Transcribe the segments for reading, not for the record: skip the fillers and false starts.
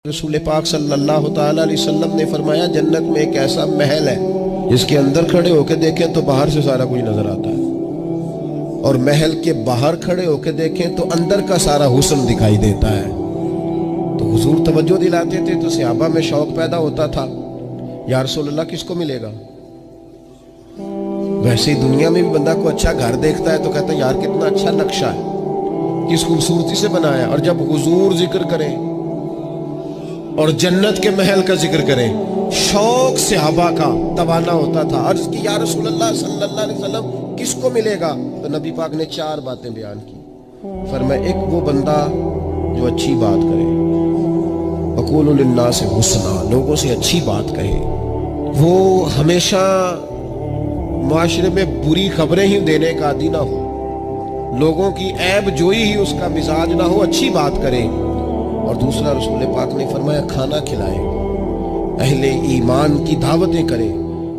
رسول پاک صلی اللہ تعالی علیہ وسلم نے فرمایا جنت میں ایک ایسا محل ہے جس کے اندر کھڑے ہو کے دیکھیں تو باہر سے سارا کچھ نظر آتا ہے، اور محل کے باہر کھڑے ہو کے دیکھیں تو اندر کا سارا حسن دکھائی دیتا ہے۔ تو حضور توجہ دلاتے تھے تو صحابہ میں شوق پیدا ہوتا تھا، یا رسول اللہ کس کو ملے گا؟ ویسے ہی دنیا میں بھی بندہ کو اچھا گھر دیکھتا ہے تو کہتا ہے یار کتنا اچھا نقشہ ہے، کس خوبصورتی سے بنایا ہے، اور جب حضور ذکر کریں اور جنت کے محل کا ذکر کریں شوق صحابہ کا توانا ہوتا تھا۔ عرض کی یا رسول اللہ صلی اللہ علیہ وسلم کس کو ملے گا؟ تو نبی پاک نے 4 باتیں بیان کی۔ فرمایا ایک وہ بندہ جو اچھی بات کرے، وقولوا للناس حسنا، لوگوں سے اچھی بات کہے، وہ ہمیشہ معاشرے میں بری خبریں ہی دینے کا عادی نہ ہو، لوگوں کی عیب جوئی ہی اس کا مزاج نہ ہو، اچھی بات کرے۔ اور دوسرا رسول پاک نے فرمایا کھانا کھلائے، اہل ایمان کی دعوتیں کرے،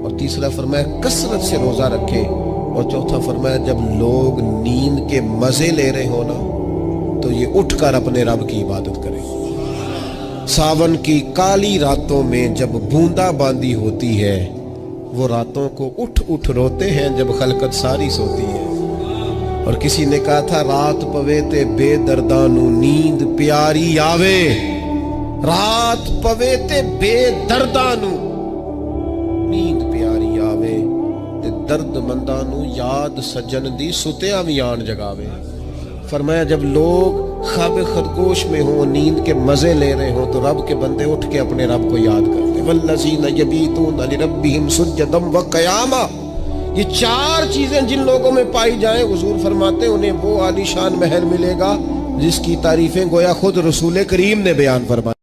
اور تیسرا فرمایا کثرت سے روزہ رکھے، اور چوتھا فرمایا جب لوگ نیند کے مزے لے رہے ہو نا تو یہ اٹھ کر اپنے رب کی عبادت کرے۔ ساون کی کالی راتوں میں جب بوندا باندی ہوتی ہے، وہ راتوں کو اٹھ اٹھ روتے ہیں جب خلقت ساری سوتی ہے۔ اور کسی نے کہا تھا رات پوے تے بے دردانو نیند پیاری آوے، رات پوے تے بے دردانو نیند پیاری آوے، تے درد مندانو یاد سجن دی ستیاں وی آن جگاوے۔ فرمایا جب لوگ خواب خرگوش میں ہوں، نیند کے مزے لے رہے ہوں، تو رب کے بندے اٹھ کے اپنے رب کو یاد کرتے۔ والذین یبیتون لربہم سجدا وقیاما، یہ 4 چیزیں جن لوگوں میں پائی جائیں حضور فرماتے ہیں انہیں وہ عالی شان محل ملے گا جس کی تعریفیں گویا خود رسول کریم نے بیان فرمائی۔